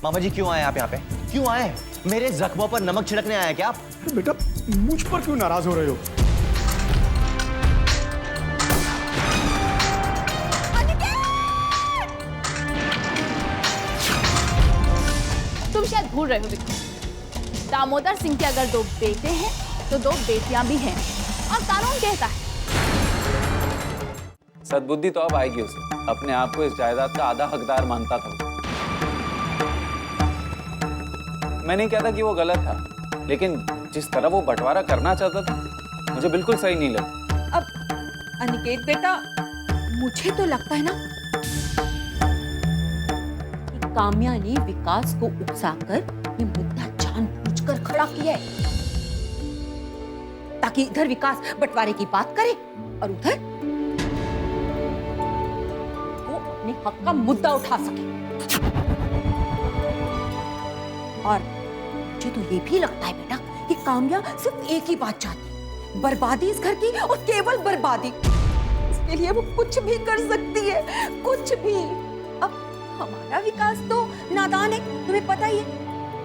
मामा जी क्यों आए आप यहाँ पे? क्यों आए? मेरे जख्मों पर नमक छिड़कने आए क्या आप? तो बेटा मुझ पर क्यों नाराज हो रहे हो? तुम शायद भूल रहे हो विक्रम, दामोदर सिंह के अगर 2 बेटे हैं तो 2 बेटियां भी हैं और कानून कहता है। सद्बुद्धि तो अब आएगी उसे। अपने आप को इस जायदाद का आधा हकदार मानता था वो। मैं नहीं कहता कि वो गलत था, लेकिन जिस तरह वो बंटवारा करना चाहता था मुझे बिल्कुल सही नहीं लगा। अब अनिकेत बेटा, मुझे तो लगता है ना कि काम्या ने विकास को उकसाकर ये मुद्दा जानबूझकर खड़ा किया है, ताकि इधर विकास बंटवारे की बात करे और उधर वो अपने हक का मुद्दा उठा सके। और मुझे तो ये भी लगता है बेटा कि काम्या सिर्फ एक ही बात चाहती है, बर्बादी इस घर की, और केवल बर्बादी। इसके लिए वो कुछ भी कर सकती है, कुछ भी। अब हमारा विकास तो नादान है, तुम्हें पता ही है,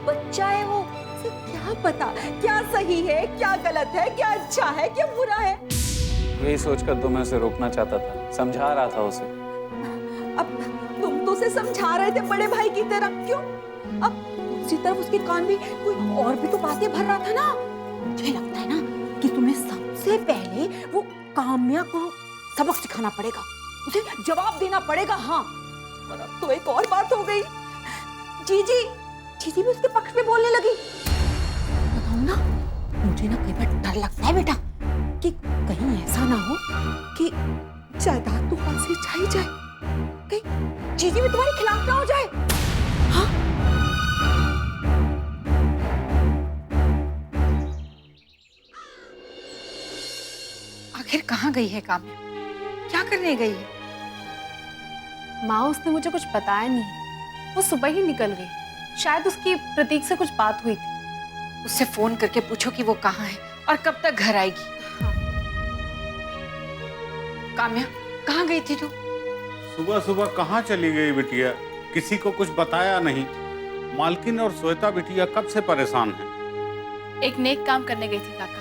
बच्चा है वो, उसे क्या पता क्या सही है, क्या गलत है, क्या अच्छा है, क्या बुरा है। यही सोचकर तो मैं उसे रोकना चाहता था, समझा रहा था उसे। अब तुम तो उसे समझा रहे थे बड़े भाई की तरह, क्यों? अब दूसरी तरफ उसके कान में कोई और भी तो बातें भर रहा था ना। मुझे लगता है ना कि तुम्हें सबसे पहले वो काम्या को सबक सिखाना पड़ेगा, उसे जवाब देना पड़ेगा। हाँ, और अब तो एक और बात हो गई, जीजी भी उसके पक्ष में बोलने लगी। बताऊं ना, मुझे ना कई बार डर लगता है बेटा कि कहीं ऐसा ना हो कि जायदाद तो हाथ से जा ही जाए, कहीं जीजी भी तुम्हारे खिलाफ ना हो जाए। हाँ, आखिर कहाँ गई है काम्या? क्या करने गई है? माँ, उसने मुझे कुछ बताया नहीं, वो सुबह ही निकल गई। शायद उसकी प्रतीक से कुछ बात हुई थी। उससे फोन करके पूछो कि वो कहाँ है और कब तक घर आएगी। हाँ। काम्या, कहाँ गई थी तू? सुबह सुबह कहाँ चली गई बिटिया? किसी को कुछ बताया नहीं। मालकिन और श्वेता बिटिया कब से परेशान हैं। एक नेक काम करने गई थी काका,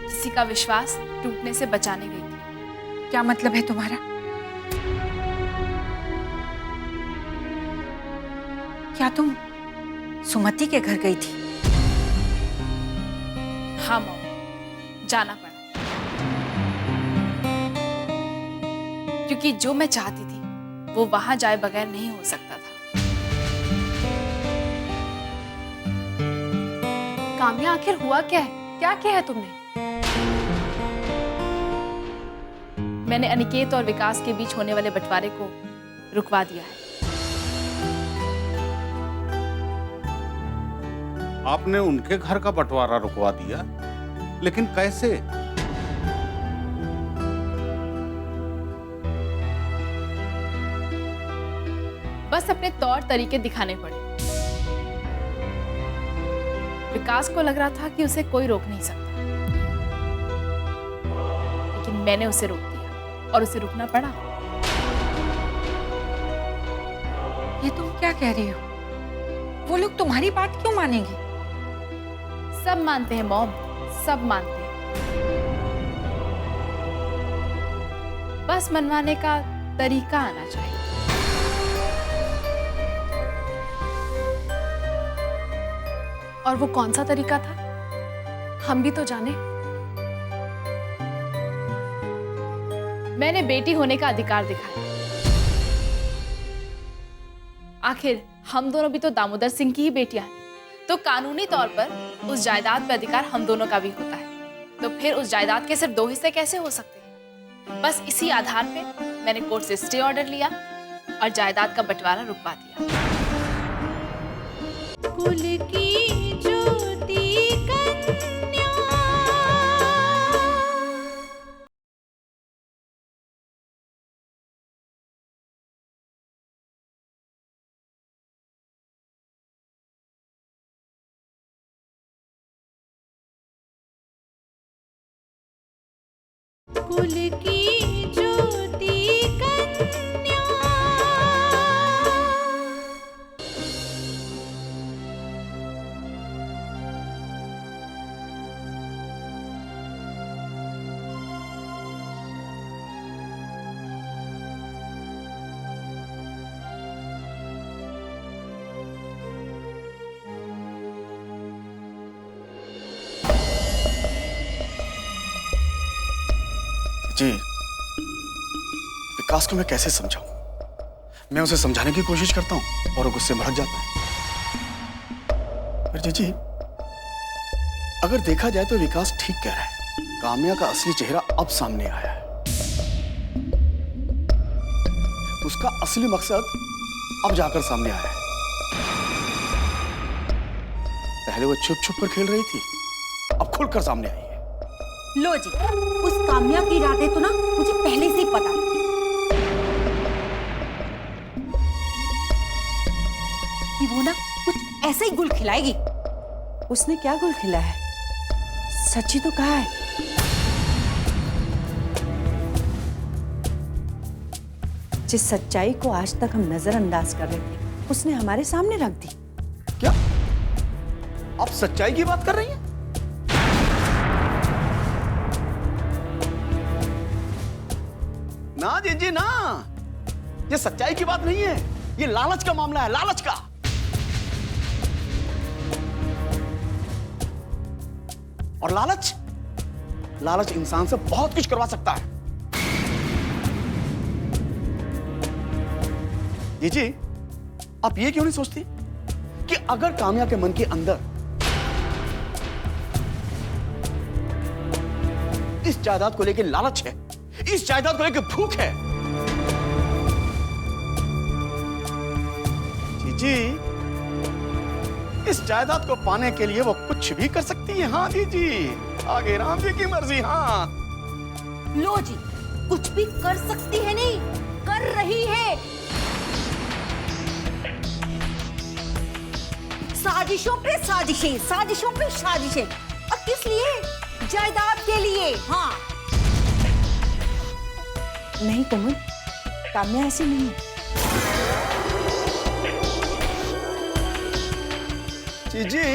किसी का विश्वास टूटने से बचाने गई थी। क्या मतलब है तुम्हारा? क्या तुम सुमति के घर गई थी? हाँ मॉम, जाना पड़ा, क्योंकि जो मैं चाहती थी वो वहां जाए बगैर नहीं हो सकता था। काम्या, आखिर हुआ क्या है? क्या किया है तुमने? मैंने अनिकेत और विकास के बीच होने वाले बंटवारे को रुकवा दिया है। आपने उनके घर का बंटवारा रुकवा दिया, लेकिन कैसे? बस अपने तौर तरीके दिखाने पड़े। विकास को लग रहा था कि उसे कोई रोक नहीं सकता, लेकिन मैंने उसे रोक दिया और उसे रुकना पड़ा। ये तुम क्या कह रही हो? वो लोग तुम्हारी बात क्यों मानेंगे? सब मानते हैं मॉम, सब मानते हैं। बस मनवाने का तरीका आना चाहिए। और वो कौन सा तरीका था, हम भी तो जाने। मैंने बेटी होने का अधिकार दिखाया। आखिर हम दोनों भी तो दामोदर सिंह की ही बेटियां हैं, तो कानूनी तौर पर उस जायदाद पे अधिकार हम दोनों का भी होता है। तो फिर उस जायदाद के सिर्फ 2 हिस्से कैसे हो सकते हैं? बस इसी आधार पे मैंने कोर्ट से स्टे ऑर्डर लिया और जायदाद का बंटवारा रुकवा दिया। कुल की ज्योति कन्या, कुल की ज्योति कन्या, जी, विकास को मैं कैसे समझाऊं? मैं उसे समझाने की कोशिश करता हूं और वो गुस्से में भड़क जाता है। पर जी, अगर देखा जाए तो विकास ठीक कह रहा है। काम्या का असली चेहरा अब सामने आया है। उसका असली मकसद अब जाकर सामने आया है। पहले वो छुप छुप कर खेल रही थी, अब खुलकर सामने आई है। लो जी, उस काम्या की इरादे तो ना मुझे पहले से ही पता था कि वो ना कुछ ऐसा ही गुल खिलाएगी। उसने क्या गुल खिलाया है? सच्ची तो कहा है। जिस सच्चाई को आज तक हम नजरअंदाज कर रहे थे, उसने हमारे सामने रख दी। क्या आप सच्चाई की बात कर रही हैं? ना जी ना, ये सच्चाई की बात नहीं है, ये लालच का मामला है, लालच का। और लालच इंसान से बहुत कुछ करवा सकता है। जी, आप ये क्यों नहीं सोचती कि अगर काम्या के मन के अंदर इस जायदाद को लेकर लालच है, इस जायदाद को लेकर भूख है, जी, इस जायदाद को पाने के लिए वो कुछ भी कर सकती है। हाँ जी, आगे राम जी की मर्जी। हाँ लो जी, कुछ भी कर सकती है नहीं, कर रही है। साजिशों पे साजिशें, साजिशों पे साजिशें। और किस लिए? जायदाद के लिए। हाँ नहीं कमल, काम्या ऐसी नहीं है। जी,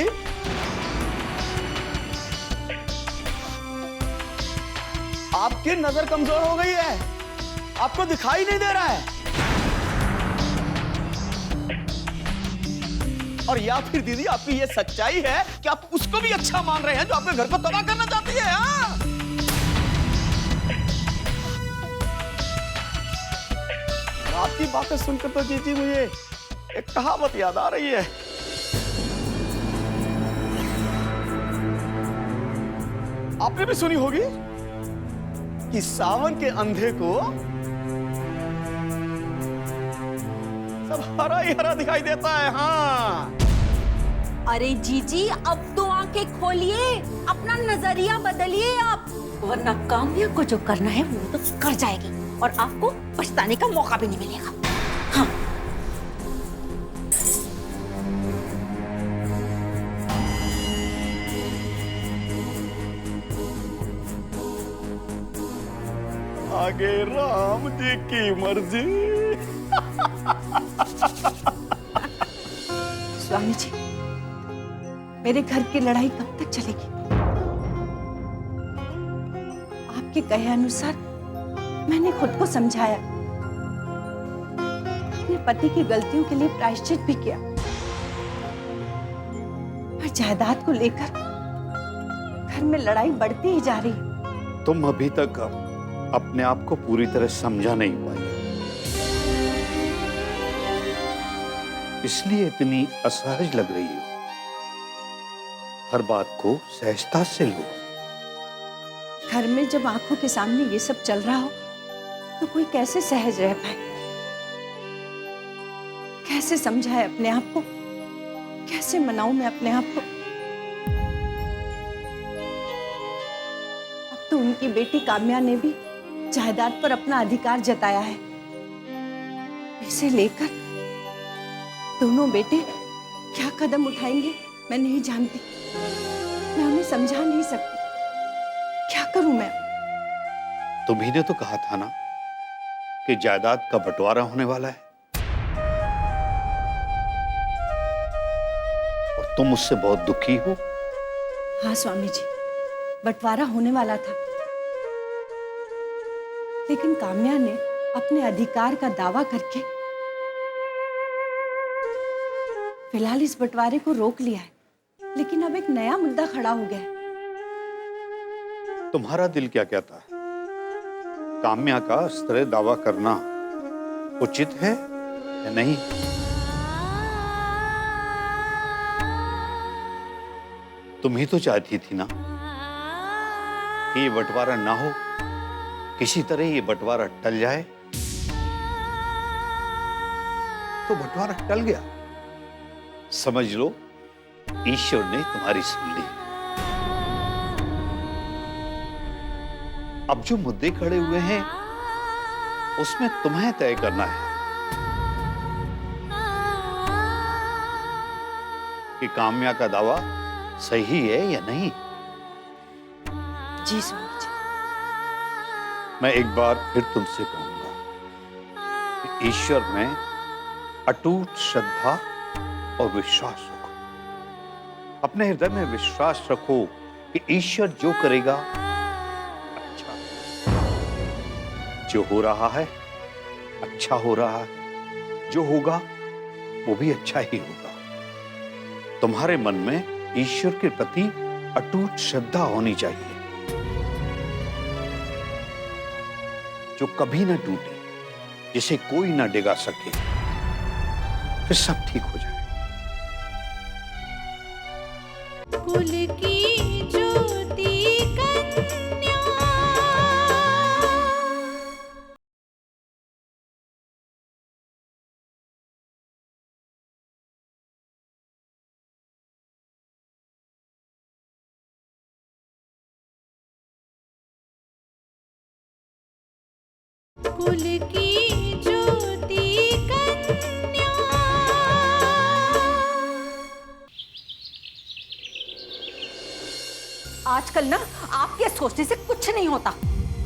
आपकी नजर कमजोर हो गई है, आपको दिखाई नहीं दे रहा है। और या फिर दीदी, आपकी ये सच्चाई है कि आप उसको भी अच्छा मान रहे हैं जो आपके घर को तबाह करना चाहती है। हाँ? आपकी बातें सुनकर तो जी मुझे एक कहावत याद आ रही है। आपने भी सुनी होगी कि सावन के अंधे को सब हरा ही हरा दिखाई देता है। हाँ अरे जीजी, अब तो आंखें खोलिए, अपना नजरिया बदलिए आप, वरना काम्या को जो करना है वो तो कर जाएगी और आपको पछताने का मौका भी नहीं मिलेगा। हाँ आगे राम जी की मर्जी। स्वामी जी, मेरे घर की लड़ाई कब तक चलेगी? आपके कहे अनुसार मैंने खुद को समझाया, अपने पति की गलतियों के लिए प्रायश्चित भी किया, पर जायदाद को लेकर घर में लड़ाई बढ़ती ही जा रही है। तुम अभी तक अपने आप को पूरी तरह समझा नहीं पाई, इसलिए इतनी असहज लग रही हो। हर बात को सहजता से लो। घर में जब आंखों के सामने ये सब चल रहा हो तो कोई कैसे सहज रह पाए? कैसे समझाए अपने आप को? कैसे मनाऊं मैं अपने आप को? अब तो उनकी बेटी काम्या ने भी जायदाद पर अपना अधिकार जताया है। इसे लेकर दोनों बेटे क्या कदम उठाएंगे मैं नहीं जानती, मैं उन्हें समझा नहीं सकती। क्या करूं मैं? तुम्ही ने तो कहा था ना कि जायदाद का बंटवारा होने वाला है, और तुम उससे बहुत दुखी हो। हाँ स्वामी जी, बंटवारा होने वाला था, लेकिन काम्या ने अपने अधिकार का दावा करके फिलहाल इस बंटवारे को रोक लिया है। लेकिन अब एक नया मुद्दा खड़ा हो गया है। तुम्हारा दिल क्या कहता है? काम्या का इस तरह दावा करना उचित है या नहीं? तुम ही तो चाहती थी ना कि ये बंटवारा ना हो, किसी तरह ये बंटवारा टल जाए। तो बंटवारा टल गया, समझ लो ईश्वर ने तुम्हारी सुन ली। अब जो मुद्दे खड़े हुए हैं उसमें तुम्हें तय करना है कि काम्या का दावा सही है या नहीं। जी स्वामी जी। मैं एक बार फिर तुमसे कहूंगा कि ईश्वर में अटूट श्रद्धा और विश्वास रखो। अपने हृदय में विश्वास रखो कि ईश्वर जो करेगा अच्छा, जो हो रहा है अच्छा हो रहा है, जो होगा वो भी अच्छा ही होगा। तुम्हारे मन में ईश्वर के प्रति अटूट श्रद्धा होनी चाहिए जो कभी ना टूटे, जिसे कोई ना डिगा सके, फिर सब ठीक हो जाए। कुल की ज्योति कन्या। कुल की ज्योति कन्या। आजकल ना आपके सोचने से कुछ नहीं होता।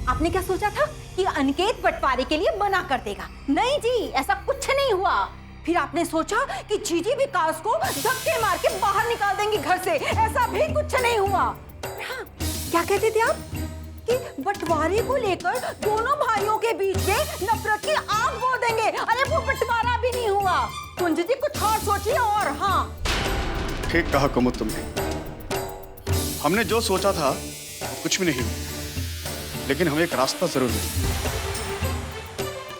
आपने क्या सोचा था कि अनिकेत बंटवारे के लिए मना कर देगा? नहीं जी, ऐसा कुछ नहीं हुआ। फिर आपने सोचा कि जीजी विकास को धक्के मार के बाहर निकाल देंगी घर से। ऐसा भी कुछ नहीं हुआ। हाँ, क्या कहते थे आप कि बंटवारे को लेकर दोनों भाइयों के बीच में नफरत की आग बो देंगे। अरे वो बंटवारा भी नहीं हुआ। कुंज जी कुछ और सोचिए। और हाँ, ठीक कहा कुमुद तुमने। हमने जो सोचा था वो कुछ भी नहीं हुआ, लेकिन हमें एक रास्ता जरूर मिला।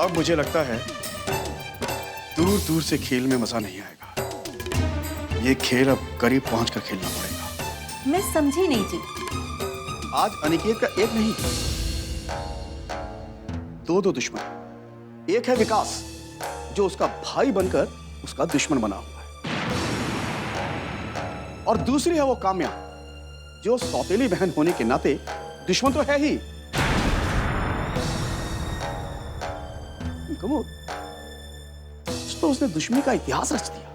अब मुझे लगता है दूर दूर से खेल में मजा नहीं आएगा। ये खेल अब करीब पहुंचकर खेलना पड़ेगा। मैं समझी नहीं जी। आज अनिकेत का एक नहीं, दो दुश्मन। एक है विकास जो उसका भाई बनकर उसका दुश्मन बना हुआ है, और दूसरी है वो काम्या जो सौतेली बहन होने के नाते दुश्मन तो है ही। तो उसने दुश्मनी का इतिहास रच दिया।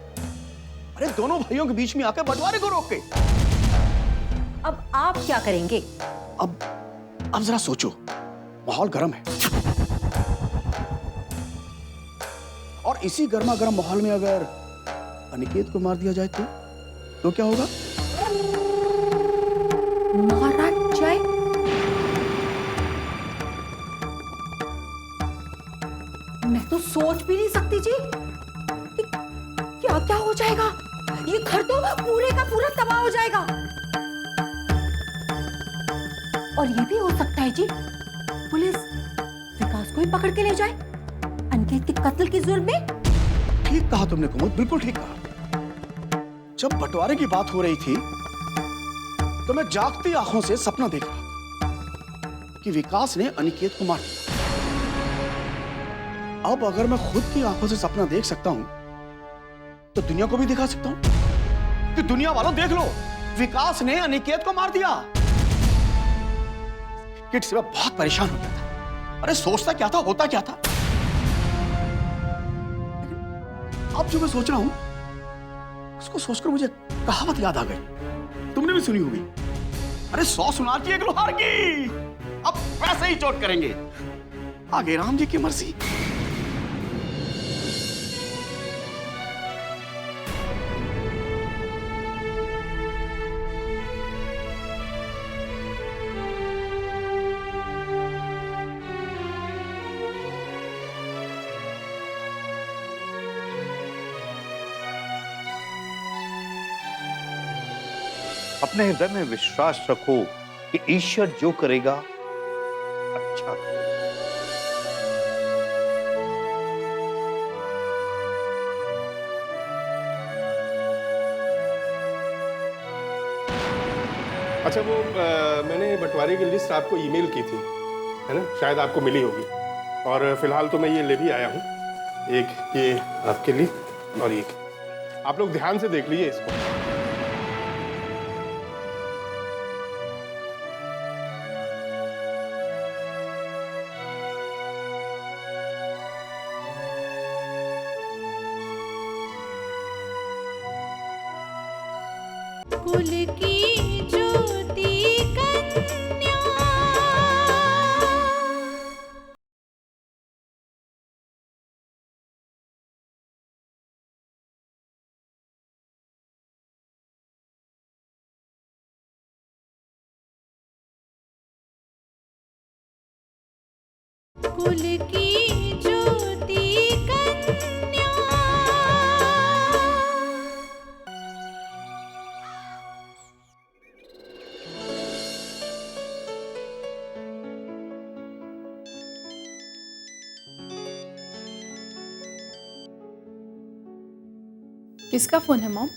अरे दोनों भाइयों के बीच में आकर बंटवारे को रोक के। अब आप क्या करेंगे? अब जरा सोचो, माहौल गर्म है, और इसी गर्मा गर्म माहौल में अगर अनिकेत को मार दिया जाए तो क्या होगा? मारा जाए? मैं तो सोच भी नहीं सकती जी कि क्या क्या हो जाएगा। ये घर तो पूरे का पूरा तबाह हो जाएगा। और ये भी हो सकता है जी पुलिस विकास को ही पकड़ के ले जाए अनिकेत के कत्ल की जुर्म में। ठीक कहा तुमने कुमुद, बिल्कुल ठीक कहा। जब बंटवारे की बात हो रही थी तो मैं जागती आंखों से सपना देख रहा था कि विकास ने अनिकेत को मार दिया। अब अगर मैं खुद की आंखों से सपना देख सकता हूं तो दुनिया को भी दिखा सकता हूं कि दुनिया वालों देख लो, विकास ने अनिकेत को मार दिया। किट से मैं बहुत परेशान हो गया था। अरे सोचता क्या था, होता क्या था। अब जो मैं सोच रहा हूं उसको सोचकर मुझे कहावत याद आ गई, तुमने भी सुनी होगी। अरे 100 सुनार की एक लोहार की। अब वैसे ही चोट करेंगे, आगे राम जी की मर्जी। अपने हृदय में विश्वास रखो कि ईश्वर जो करेगा अच्छा करेगा। अच्छा वो मैंने बंटवारे की लिस्ट आपको ईमेल की थी, है ना? शायद आपको मिली होगी। और फिलहाल तो मैं ये ले भी आया हूँ, एक ये आपके लिए और एक आप लोग ध्यान से देख लीजिए इसको। कुल की ज्योति कन्या। कुल की ज्योति कन्या। किसका फोन है मॉम?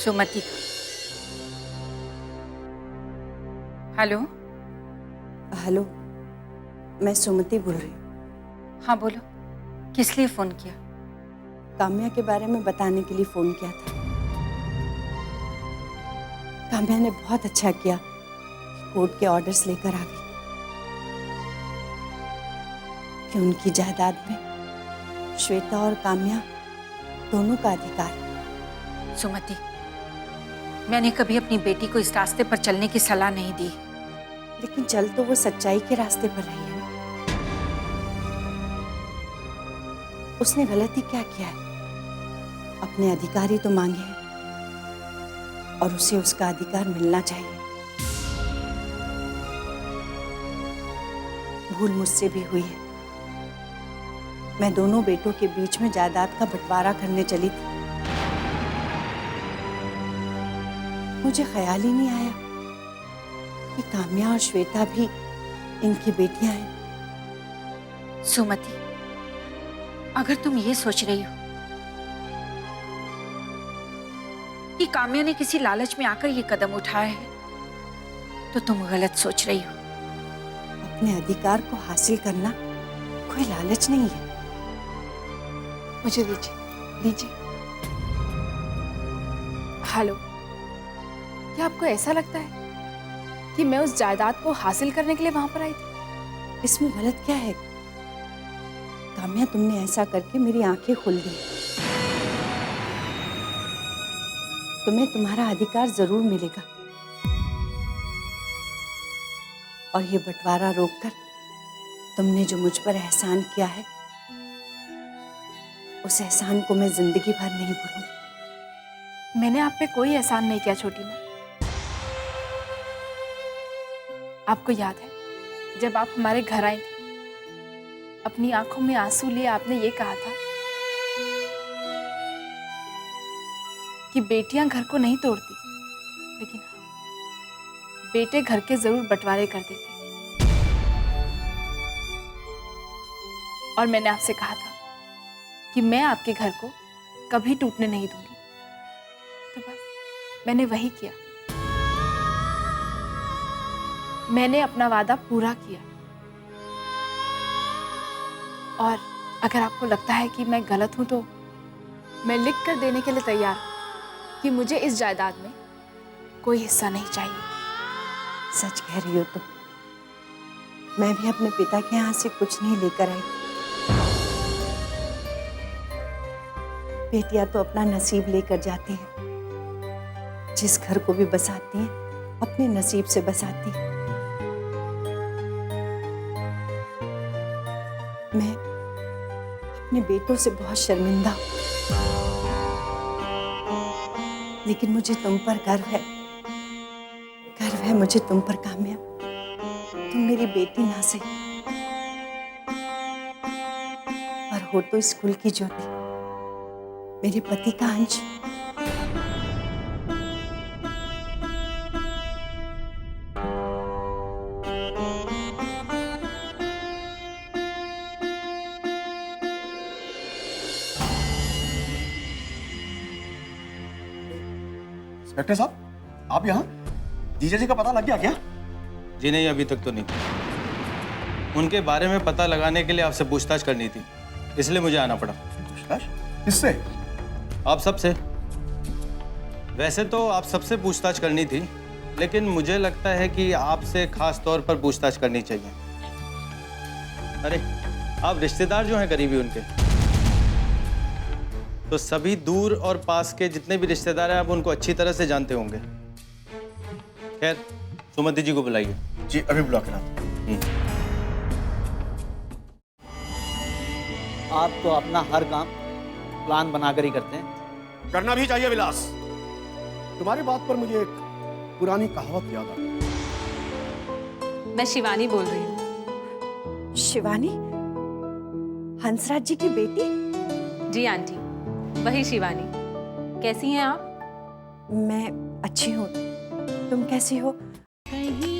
सुमति का। हेलो। हेलो, मैं सुमति बोल रही हूँ। हाँ बोलो, किस लिए फोन किया? काम्या के बारे में बताने के लिए फोन किया था। काम्या ने बहुत अच्छा किया कि कोर्ट के ऑर्डर्स लेकर आ गई कि उनकी जायदाद में श्वेता और काम्या दोनों का अधिकार है। सुमति, मैंने कभी अपनी बेटी को इस रास्ते पर चलने की सलाह नहीं दी, लेकिन चल तो वो सच्चाई के रास्ते पर रही है ना। उसने गलती क्या किया है? अपने अधिकार ही तो मांगे हैं और उसे उसका अधिकार मिलना चाहिए। भूल मुझसे भी हुई है। मैं दोनों बेटों के बीच में जायदाद का बंटवारा करने चली थी। मुझे ख्याल ही नहीं आया कि काम्या और श्वेता भी इनकी बेटियां हैं। सुमति, अगर तुम ये सोच रही हो कि काम्या ने किसी लालच में आकर ये कदम उठाया है, तो तुम गलत सोच रही हो। अपने अधिकार को हासिल करना कोई लालच नहीं है। मुझे दीजिए। हेलो, क्या आपको ऐसा लगता है कि मैं उस जायदाद को हासिल करने के लिए वहां पर आई थी? इसमें गलत क्या है? काम्या, तुमने ऐसा करके मेरी आंखें खोल दी। तुम्हें तुम्हारा अधिकार जरूर मिलेगा और ये बंटवारा रोककर तुमने जो मुझ पर एहसान किया है, उस एहसान को मैं जिंदगी भर नहीं भूलूंगी। मैंने आप पे कोई एहसान नहीं किया छोटी माँ। आपको याद है जब आप हमारे घर आई थी, अपनी आंखों में आंसू लिए आपने ये कहा था कि बेटियां घर को नहीं तोड़ती, लेकिन हाँ, बेटे घर के जरूर बंटवारे कर देते। और मैंने आपसे कहा था कि मैं आपके घर को कभी टूटने नहीं दूंगी। तो बस मैंने वही किया। मैंने अपना वादा पूरा किया। और अगर आपको लगता है कि मैं गलत हूं, तो मैं लिख कर देने के लिए तैयार हूं कि मुझे इस जायदाद में कोई हिस्सा नहीं चाहिए। सच कह रही हो तुम। मैं भी अपने पिता के यहाँ से कुछ नहीं लेकर आई थी। बेटियां तो अपना नसीब लेकर जाती हैं। जिस घर को भी बसाती हैं, अपने नसीब से बसाती हैं। मैं अपने बेटों से बहुत शर्मिंदा हूं, लेकिन मुझे तुम पर गर्व है। गर्व है मुझे तुम पर काम्या। तुम मेरी बेटी ना सही, पर हो तो स्कूल की ज्योति, मेरे पति का अंश। इंस्पेक्टर साहब, आप यहाँ? जीजा जी का पता लग गया क्या? जी नहीं, अभी तक तो नहीं। उनके बारे में पता लगाने के लिए आपसे पूछताछ करनी थी, इसलिए मुझे आना पड़ा। पूछताछ? किससे? आप सबसे। वैसे तो आप सबसे पूछताछ करनी थी, लेकिन मुझे लगता है कि आपसे खास तौर पर पूछताछ करनी चाहिए। अरे आप रिश्तेदार जो हैं करीबी उनके, तो सभी दूर और पास के जितने भी रिश्तेदार हैं आप उनको अच्छी तरह से जानते होंगे। खैर, सुमति जी को बुलाइए। जी अभी बुला के लाता हूं। आप तो अपना हर काम प्लान बनाकर ही करते हैं। करना भी चाहिए विलास। तुम्हारी बात पर मुझे एक पुरानी कहावत याद आ गई। मैं शिवानी बोल रही हूँ। शिवानी, हंसराज जी की बेटी? जी आंटी, वही शिवानी। कैसी हैं आप? मैं अच्छी हूँ, तुम कैसी हो? कहीं